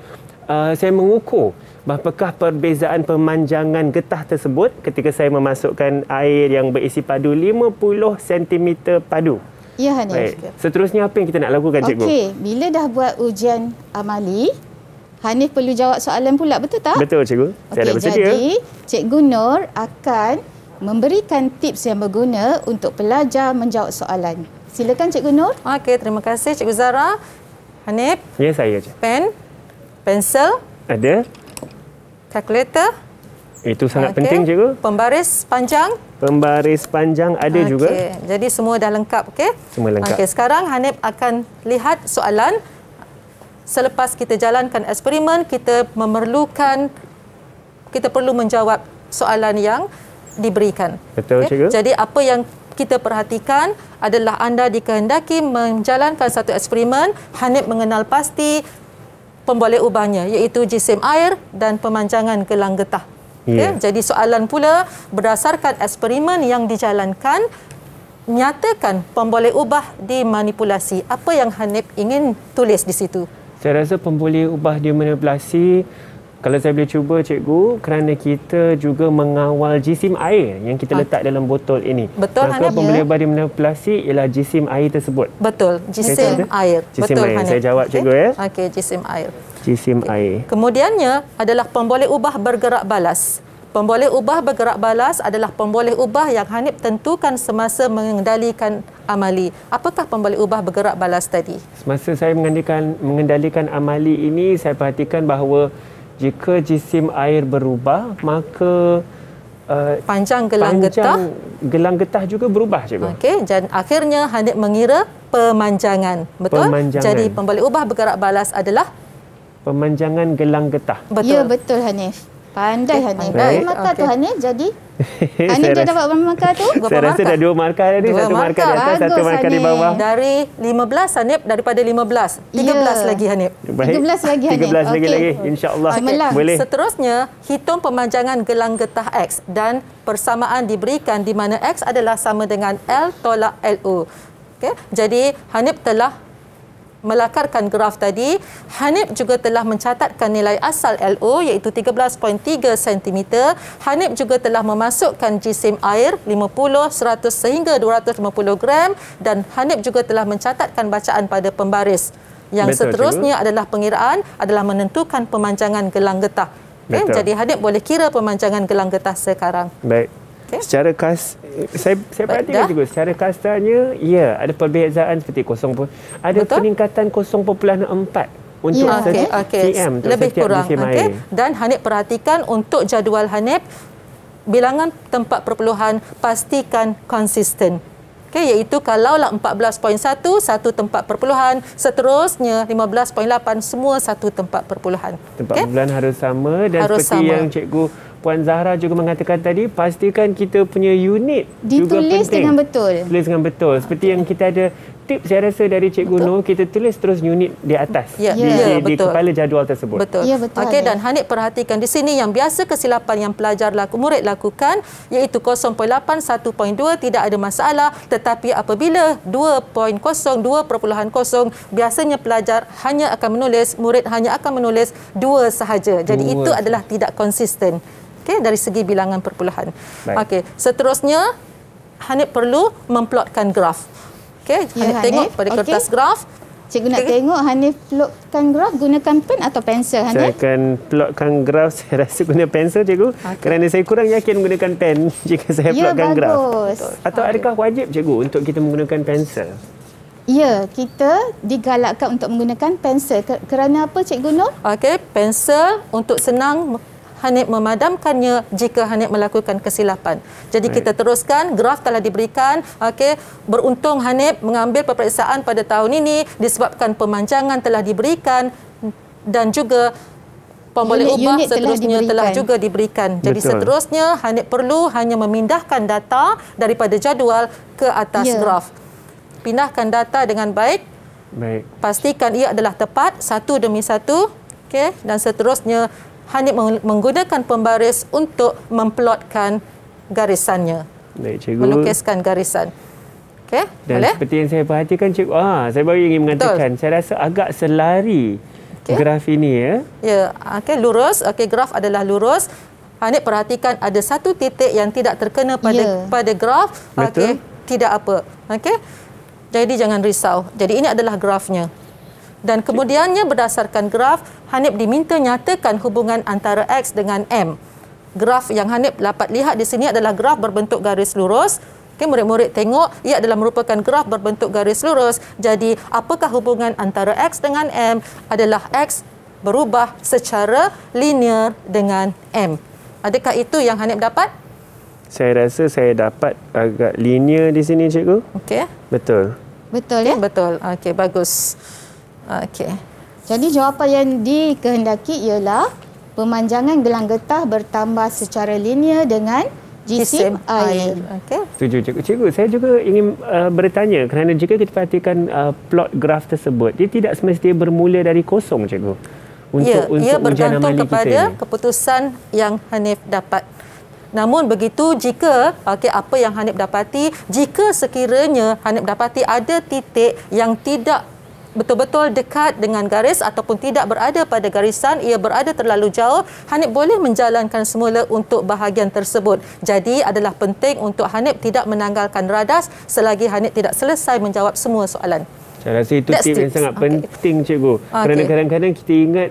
saya mengukur apakah perbezaan pemanjangan getah tersebut ketika saya memasukkan air yang berisi padu 50 cm padu. Ya, Hanif. Baik. Seterusnya apa yang kita nak lakukan, Cikgu? Okey, bila dah buat ujian amali, Hanif perlu jawab soalan pula, betul tak? Betul, Cikgu. Saya dah bersedia. Jadi, Cikgu Nur akan memberikan tips yang berguna untuk pelajar menjawab soalan. Silakan, Cikgu Nur. Okey, terima kasih Cikgu Zahra. Hanif? Ya, saya je. Pen, pensel, Ada. kalkulator, Itu sangat penting, cikgu. Pembaris panjang. Pembaris panjang ada juga. Jadi semua dah lengkap, okey? Semua lengkap. Okey, sekarang Hanif akan lihat soalan. Selepas kita jalankan eksperimen, kita perlu menjawab soalan yang diberikan. Betul, cikgu. Jadi apa yang kita perhatikan adalah anda dikehendaki menjalankan satu eksperimen. Hanif mengenal pasti pemboleh ubahnya, iaitu jisim air dan pemanjangan gelang getah. Jadi soalan pula, berdasarkan eksperimen yang dijalankan, nyatakan pemboleh ubah dimanipulasi. Apa yang Hanif ingin tulis di situ? Saya rasa pemboleh ubah dimanipulasi, kalau saya boleh cuba, cikgu, kerana kita juga mengawal jisim air yang kita letak dalam botol ini. Betul, Hanif. Pemboleh ubah dimanipulasi ialah jisim air tersebut. Betul, jisim air. Jisim Betul, air. Hanif. Saya jawab, cikgu, ya. Okey, jisim air. Jisim air. Kemudiannya adalah pemboleh ubah bergerak balas. Pemboleh ubah bergerak balas adalah pemboleh ubah yang Hanif tentukan semasa mengendalikan amali. Apakah pemboleh ubah bergerak balas tadi? Semasa saya mengendalikan amali ini, saya perhatikan bahawa jika jisim air berubah, maka panjang gelang getah juga berubah, cikgu. Okey, dan akhirnya Hanif mengira pemanjangan. Betul? Pemanjangan. Jadi pemboleh ubah bergerak balas adalah pemanjangan gelang getah. betul. Ya, betul Hanif. Pandai Hanif. Baik. Berapa markah tu Hanif jadi? Hanif Saya dah rasa- dapat berapa markah tu? Berapa Saya rasa markah? dah 2 markah tadi. Dua 1 markah di markah. atas, 1 Bagus, markah di Hanif. bawah. Dari 15 Hanif, daripada 15. 13 Ya. lagi Hanif. Baik. 13 lagi, Hanif. 13 Okey. lagi. InsyaAllah. Cemerlang. Boleh. Seterusnya, hitung pemanjangan gelang getah X dan persamaan diberikan di mana X adalah sama dengan L tolak LO. Okay? Jadi, Hanif telah melakarkan graf tadi. Hanif juga telah mencatatkan nilai asal LO iaitu 13.3 cm. Hanif juga telah memasukkan jisim air 50, 100 sehingga 250 gram dan Hanif juga telah mencatatkan bacaan pada pembaris. Yang Betul, seterusnya adalah pengiraan adalah menentukan pemanjangan gelang getah. Okay? Betul. Jadi Hanif boleh kira pemanjangan gelang getah sekarang. Baik. Okey. Secara saya perhatikan dah? juga secara kastanya, ya, ada perbezaan seperti ada Betul. peningkatan 0.4 untuk Ya, setiap cm untuk lebih setiap kurang. jisim air. Dan Hanif perhatikan untuk jadual Hanif, bilangan tempat perpuluhan pastikan konsisten. Iaitu kalaulah 14.1, satu tempat perpuluhan, seterusnya 15.8, semua satu tempat perpuluhan. Tempat bulan harus sama dan Harus seperti sama. yang Cikgu Puan Zahra juga mengatakan tadi, pastikan kita punya unit juga Ditulis penting. dengan betul. Tulis dengan betul. Seperti yang kita ada tips, saya rasa dari Cikgu Nur, kita tulis terus unit di atas. Ya, di betul. kepala jadual tersebut. Betul. Ya, betul, Okey, Hanif. dan Hanif perhatikan di sini yang biasa kesilapan yang murid lakukan iaitu 0.8, 1.2 tidak ada masalah, tetapi apabila 2.0, 2.0 biasanya pelajar murid hanya akan menulis 2 sahaja. Jadi Dua itu adalah tidak konsisten. Okey, dari segi bilangan perpuluhan. Baik. Okey, seterusnya Hanif perlu memplotkan graf. Okey, Ya, Hanif tengok Hanif. pada Okey. kertas graf. Cikgu nak tengok Hanif plotkan graf gunakan pen atau pensel Saya Hanif? akan plotkan graf, saya rasa guna pensel, Cikgu. Kerana saya kurang yakin menggunakan pen jika saya Ya, plotkan graf. bagus. Atau adakah wajib, Cikgu, untuk kita menggunakan pensel? Ya, kita digalakkan untuk menggunakan pensel. Kerana apa Cikgu Nur? Okey, pensel untuk senang Hanif memadamkannya jika Hanif melakukan kesilapan. Jadi kita teruskan, graf telah diberikan. Okey, beruntung Hanif mengambil peperiksaan pada tahun ini disebabkan pemanjangan telah diberikan dan juga pemboleh ubah Unit telah seterusnya telah diberikan. juga diberikan. Jadi Betul. seterusnya Hanif perlu hanya memindahkan data daripada jadual ke atas Ya. graf. Pindahkan data dengan baik. Baik. Pastikan ia adalah tepat satu demi satu. Okey, dan seterusnya Hanif menggunakan pembaris untuk memplotkan garisannya, Baik, Cikgu. melukiskan garisan. Okey, Dan boleh? seperti yang saya perhatikan, Cikgu, saya baru ingin mengatakan, saya rasa agak selari graf ini, ya. Ya, okey, lurus. Okey, graf adalah lurus. Hanif perhatikan ada satu titik yang tidak terkena Ya. pada graf. Betul. Okey, tidak apa. Okey. Jadi jangan risau. Jadi ini adalah grafnya. Dan kemudiannya berdasarkan graf, Hanif diminta nyatakan hubungan antara X dengan M. Graf yang Hanif dapat lihat di sini adalah graf berbentuk garis lurus. Okay, murid-murid tengok, ia adalah merupakan graf berbentuk garis lurus. Jadi, apakah hubungan antara X dengan M? Adalah X berubah secara linear dengan M. Adakah itu yang Hanif dapat? Saya rasa saya dapat agak linear di sini, cikgu. Okey. Betul. Betul ya? Betul. Okey, bagus. Okey. Jadi jawapan yang dikehendaki ialah pemanjangan gelang getah bertambah secara linear dengan jisim air. Okey. Setuju, cikgu. Cikgu, saya juga ingin bertanya kerana jika kita perhatikan plot graf tersebut, dia tidak semestinya bermula dari kosong, cikgu. Untuk ia ujian bergantung amali kepada kita ini. keputusan yang Hanif dapat. Namun begitu, jika apa yang Hanif dapati, jika sekiranya Hanif dapati ada titik yang tidak betul-betul dekat dengan garis ataupun tidak berada pada garisan, ia berada terlalu jauh, Hanif boleh menjalankan semula untuk bahagian tersebut. Jadi adalah penting untuk Hanif tidak menanggalkan radas selagi Hanif tidak selesai menjawab semua soalan. Saya rasa itu tip yang sangat penting, cikgu. Kerana kadang-kadang kita ingat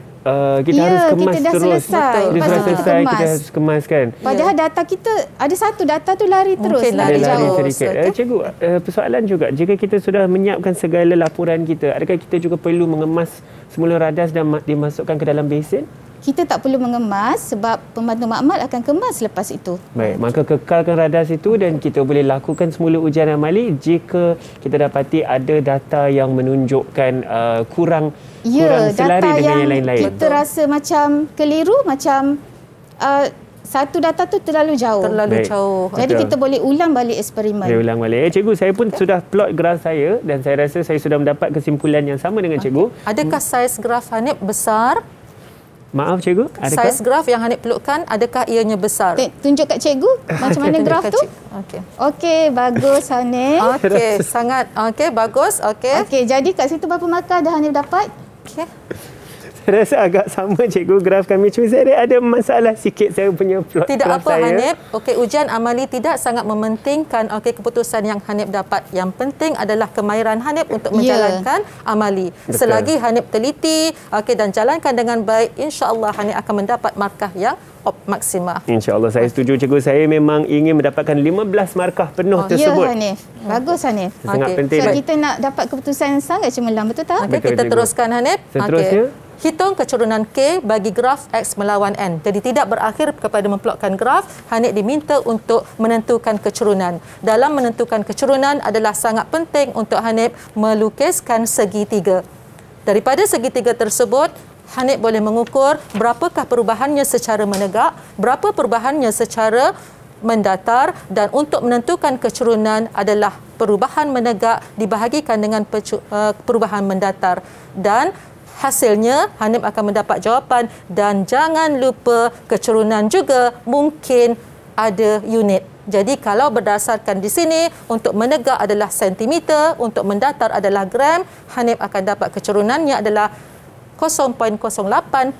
kita harus kemas kita dah terus. selesai. Kita dah selesai, kita harus kemaskan. Padahal data kita, ada satu data tu lari terus. Mungkin lari Lari jauh. sedikit. Cikgu, persoalan juga, jika kita sudah menyiapkan segala laporan kita, adakah kita juga perlu mengemas semula radas dan dimasukkan ke dalam besen? Kita tak perlu mengemas sebab pembantu makmal akan kemas lepas itu. Baik, maka kekalkan radas itu dan kita boleh lakukan semula ujian amali jika kita dapati ada data yang menunjukkan kurang selari dengan yang lain-lain. Kita rasa macam keliru, macam satu data tu terlalu jauh. Terlalu jauh. Jadi kita boleh ulang balik eksperimen. Saya ulang balik. Cikgu, saya pun sudah plot graf saya dan saya rasa saya sudah mendapat kesimpulan yang sama dengan cikgu. Adakah saiz graf Hanif besar? Maaf, cikgu. Adakah? Saiz graf yang Hanif pelukkan, adakah ianya besar? Tunjuk kat cikgu macam mana graf tu. Okey. Okey, bagus Hanif. Okey, sangat okey, bagus. Okey. Okey, jadi kat situ berapa markah dah Hanif dapat? Okey. Saya rasa agak sama, cikgu, graf kami. Cuma saya ada masalah sikit saya punya plot Tidak graf apa, saya. Hanif. Okey, ujian amali tidak sangat mementingkan keputusan yang Hanif dapat. Yang penting adalah kemahiran Hanif untuk menjalankan amali. Betul. Selagi Hanif teliti dan jalankan dengan baik, insya-Allah Hanif akan mendapat markah yang maksima. InsyaAllah, saya setuju, cikgu. Saya memang ingin mendapatkan 15 markah penuh tersebut. Ya, Hanif. Bagus, Hanif. Sangat Okey. penting. So, kita nak dapat keputusan yang sangat cemerlang, betul tak? Okey, Betul, kita cikgu. teruskan, Hanif. Seterusnya? Okey. Hitung kecurunan K bagi graf X melawan N. Jadi tidak berakhir kepada memplotkan graf, Hanif diminta untuk menentukan kecurunan. Dalam menentukan kecurunan adalah sangat penting untuk Hanif melukiskan segitiga. Daripada segitiga tersebut, Hanif boleh mengukur berapakah perubahannya secara menegak, berapa perubahannya secara mendatar, dan untuk menentukan kecurunan adalah perubahan menegak dibahagikan dengan perubahan mendatar. Dan hasilnya Hanif akan mendapat jawapan. Dan jangan lupa kecurunan juga mungkin ada unit. Jadi kalau berdasarkan di sini, untuk menegak adalah sentimeter, untuk mendatar adalah gram, Hanif akan dapat kecurunannya adalah 0.08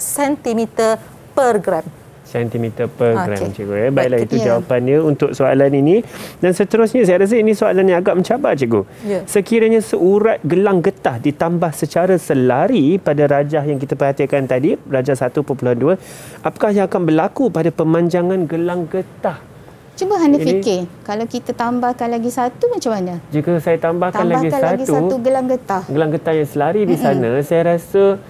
sentimeter per gram. Sentimeter per gram, cikgu. Baiklah, itu Ya. jawapannya untuk soalan ini. Dan seterusnya, saya rasa ini soalan yang agak mencabar, cikgu. Ya. Sekiranya seurat gelang getah ditambah secara selari pada rajah yang kita perhatikan tadi, rajah 1.2, apakah yang akan berlaku pada pemanjangan gelang getah? Cuba Hanif Ini- fikir, kalau kita tambahkan lagi satu macam mana? Jika saya tambahkan lagi satu gelang getah. gelang getah yang selari di sana, saya rasa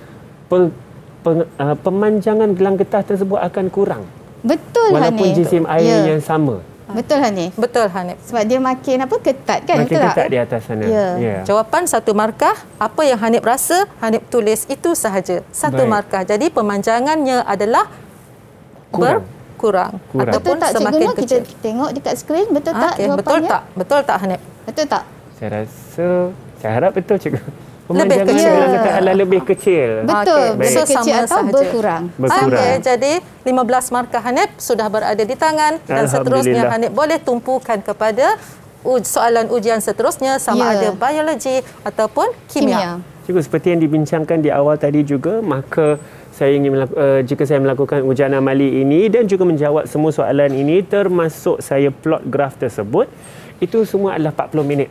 pemanjangan gelang getah tersebut akan kurang. Betul, Walaupun Hanif. jisim air yang sama. Betul, Hanif. Betul, Hanif. Sebab dia makin ketat kan? Makin betul ketat tak? di atas sana. Ya. Jawapan satu markah, apa yang Hanif rasa, Hanif tulis itu sahaja. Satu Baik. markah. Jadi pemanjangannya adalah Kurang. berkurang Kurang. ataupun Betul tak, Cikgu semakin Nur? Kita kecil. tengok dekat skrin, betul tak Okey, jawapannya? betul tak? Betul tak, Hanif? Betul tak? Saya harap betul, cikgu. Lebih Pemanjangan kecil. gelang getah adalah lebih kecil. Betul, Okey, lebih so kecil sama atau sahaja. berkurang. Berkurang. Okey, jadi 15 markah Hanif sudah berada di tangan dan seterusnya Alhamdulillah. Hanif boleh tumpukan kepada soalan ujian seterusnya sama Ya. ada biologi ataupun kimia. Cikgu, seperti yang dibincangkan di awal tadi juga, maka saya ingin jika saya melakukan ujian amali ini dan juga menjawab semua soalan ini termasuk saya plot graf tersebut, itu semua adalah 40 minit.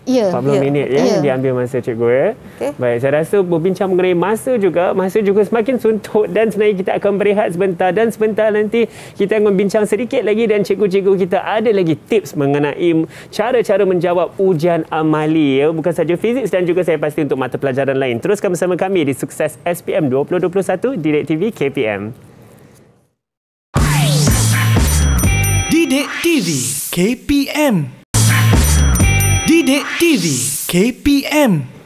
Ya. 40 minit Ya. diambil masa, cikgu, ya. Okey. Baik, saya rasa berbincang mengenai masa juga semakin suntuk dan sebenarnya kita akan berehat sebentar dan sebentar nanti kita akan bincang sedikit lagi dan cikgu-cikgu kita ada lagi tips mengenai cara-cara menjawab ujian amali, ya. Bukan saja fizik dan juga saya pasti untuk mata pelajaran lain. Teruskan bersama kami di Sukses SPM 2021 Didik TV KPM. Didik TV KPM. Didik TV KPM.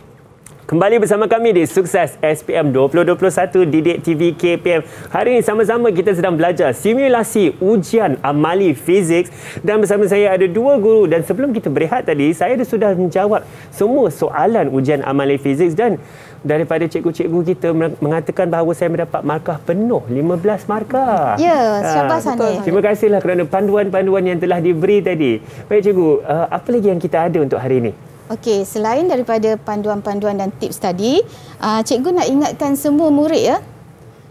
Kembali bersama kami di Sukses SPM 2021 Didik TV KPM. Hari ini sama-sama kita sedang belajar simulasi ujian amali fizik dan bersama saya ada dua guru, dan sebelum kita berehat tadi saya sudah menjawab semua soalan ujian amali fizik, dan daripada cikgu-cikgu kita mengatakan bahawa saya mendapat markah penuh 15 markah. Ya, syabas Hanif. Terima kasihlah kerana panduan-panduan yang telah diberi tadi. Baik cikgu, apa lagi yang kita ada untuk hari ini? Okey, selain daripada panduan-panduan dan tips tadi, cikgu nak ingatkan semua murid ya.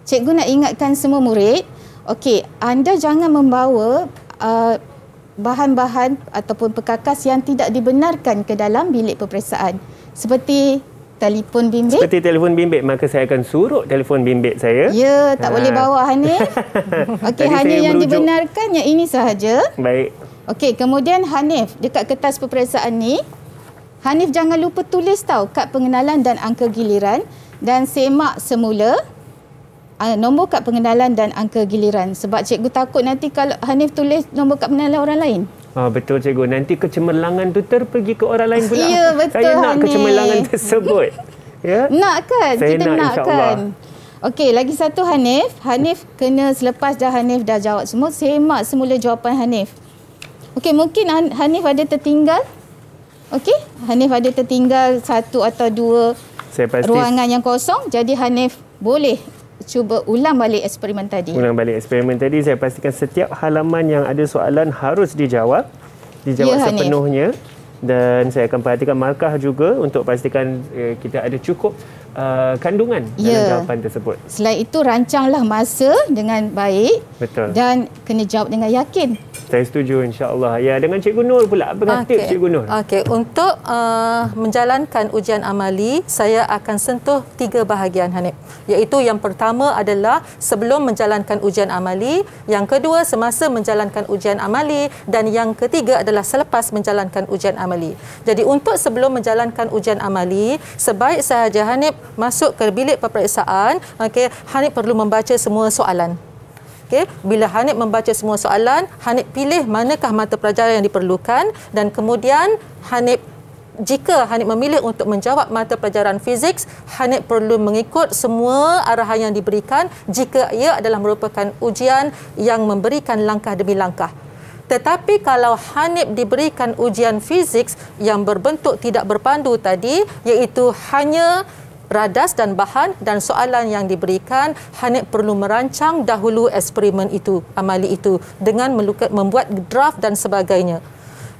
Cikgu nak ingatkan semua murid, okey, anda jangan membawa bahan-bahan ataupun perkakas yang tidak dibenarkan ke dalam bilik peperiksaan. Seperti telefon bimbit. Seperti telefon bimbit, maka saya akan suruh telefon bimbit saya. Ya, tak boleh bawa Hanif. Okey, hanya yang dibenarkan yang ini sahaja. Baik. Okey, kemudian Hanif, dekat kertas peperiksaan ni, Hanif jangan lupa tulis tahu kad pengenalan dan angka giliran, dan semak semula nombor kad pengenalan dan angka giliran. Sebab cikgu takut nanti kalau Hanif tulis nombor kad pengenalan orang lain. Betul cikgu, nanti kecemerlangan tu terpergi ke orang lain pula. Ya, betul Saya nak Hanif. kecemerlangan tersebut. Ya? Nak kan? Saya Kita nak kan? Okey, lagi satu Hanif. Hanif kena selepas Hanif dah jawab semua, semak semula jawapan Hanif. Okey, mungkin Hanif ada tertinggal. Okey, Hanif ada tertinggal satu atau dua ruangan yang kosong. Jadi Hanif boleh cuba ulang balik eksperimen tadi. Ulang balik eksperimen tadi. Saya pastikan setiap halaman yang ada soalan harus dijawab. Dijawab ya, sepenuhnya. Dan saya akan perhatikan markah juga untuk pastikan kita ada cukup kandungan dalam jawapan tersebut. Selain itu, rancanglah masa dengan baik. Betul. Dan kena jawab dengan yakin. Saya setuju, insya-Allah. Ya, dengan Cikgu Nur pula. Apa tips Cikgu Nur? Okey, untuk menjalankan ujian amali, saya akan sentuh 3 bahagian Hanif. Iaitu yang pertama adalah sebelum menjalankan ujian amali, yang kedua semasa menjalankan ujian amali, dan yang ketiga adalah selepas menjalankan ujian amali. Jadi untuk sebelum menjalankan ujian amali, sebaik sahaja Hanif masuk ke bilik peperiksaan, okey, Hanif perlu membaca semua soalan. Okay. Bila Hanif membaca semua soalan, Hanif pilih manakah mata pelajaran yang diperlukan, dan kemudian jika Hanif memilih untuk menjawab mata pelajaran fizik, Hanif perlu mengikut semua arahan yang diberikan jika ia adalah merupakan ujian yang memberikan langkah demi langkah. Tetapi kalau Hanif diberikan ujian fizik yang berbentuk tidak berpandu tadi, iaitu hanya radas dan bahan dan soalan yang diberikan, Hanif perlu merancang dahulu eksperimen itu, amali itu, dengan membuat draft dan sebagainya.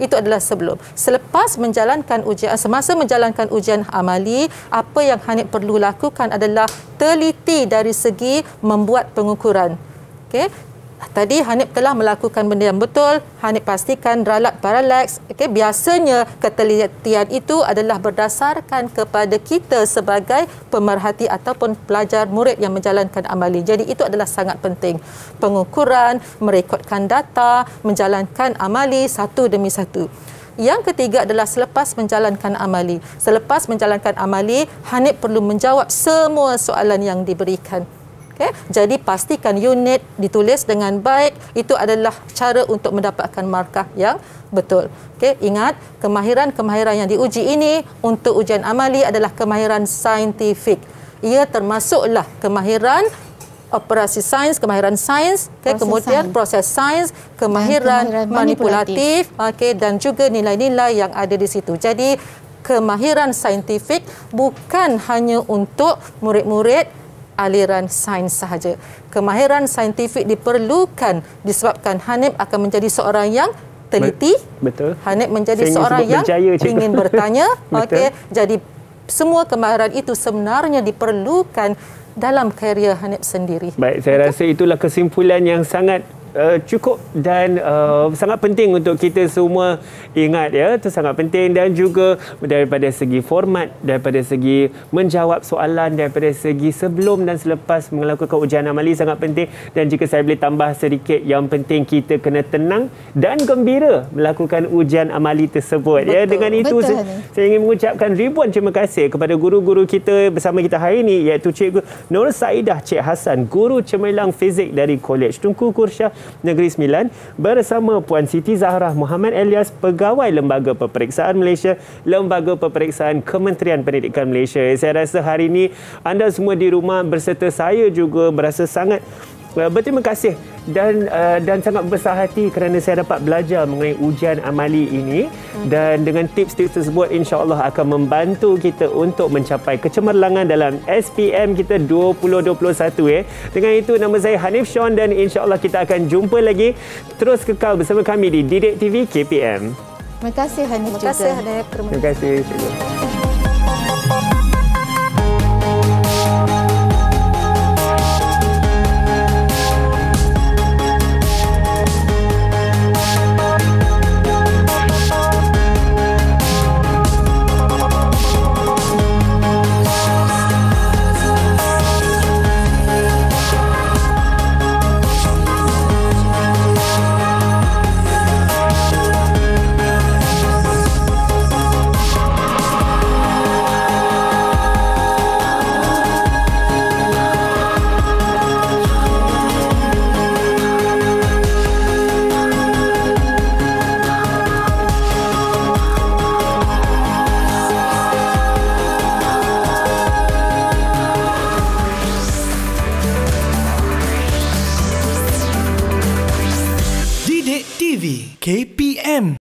Itu adalah sebelum. Selepas menjalankan ujian, semasa menjalankan ujian amali, apa yang Hanif perlu lakukan adalah teliti dari segi membuat pengukuran. Okey. Tadi Hanif telah melakukan benda yang betul. Hanif pastikan ralat paralax. Okay, biasanya ketelitian itu adalah berdasarkan kepada kita sebagai pemerhati ataupun pelajar murid yang menjalankan amali. Jadi itu adalah sangat penting. Pengukuran, merekodkan data, menjalankan amali satu demi satu. Yang ketiga adalah selepas menjalankan amali. Selepas menjalankan amali, Hanif perlu menjawab semua soalan yang diberikan. Okay. Jadi pastikan unit ditulis dengan baik. Itu adalah cara untuk mendapatkan markah yang betul. Okay. Ingat, kemahiran-kemahiran yang diuji ini untuk ujian amali adalah kemahiran saintifik. Ia termasuklah kemahiran operasi sains, kemahiran sains, okay, kemudian proses sains, kemahiran manipulatif, okay, dan juga nilai-nilai yang ada di situ. Jadi kemahiran saintifik bukan hanya untuk murid-murid aliran sains sahaja. Kemahiran saintifik diperlukan disebabkan Hanif akan menjadi seorang yang teliti. Betul. Hanif menjadi seorang yang ingin bertanya. Okey. Jadi semua kemahiran itu sebenarnya diperlukan dalam karier Hanif sendiri. Baik, saya rasa itulah kesimpulan yang sangat cukup dan sangat penting untuk kita semua ingat, ya. Itu sangat penting, dan juga daripada segi format, daripada segi menjawab soalan, daripada segi sebelum dan selepas melakukan ujian amali sangat penting. Dan jika saya boleh tambah sedikit, yang penting kita kena tenang dan gembira melakukan ujian amali tersebut. Betul, ya, dengan itu saya ingin mengucapkan ribuan terima kasih kepada guru-guru kita bersama kita hari ini, iaitu Cikgu Nur Saidah Cik Hassan, guru cemerlang fizik dari Kolej Tunku Kursyah, Negeri Sembilan bersama Puan Siti Zahra Muhammad Elias, Pegawai Lembaga Peperiksaan Malaysia, Lembaga Peperiksaan Kementerian Pendidikan Malaysia. Saya rasa hari ini anda semua di rumah berserta saya juga berasa sangat berterima kasih dan sangat besar hati kerana saya dapat belajar mengenai ujian amali ini, dan dengan tips-tips tersebut insya-Allah akan membantu kita untuk mencapai kecemerlangan dalam SPM kita 2021. Dengan itu, nama saya Hanif Sean dan insya-Allah kita akan jumpa lagi. Terus kekal bersama kami di Didik TV KPM. Terima kasih Hanif juga. Terima kasih Hanif. Terima kasih cikgu. Didik TV KPM.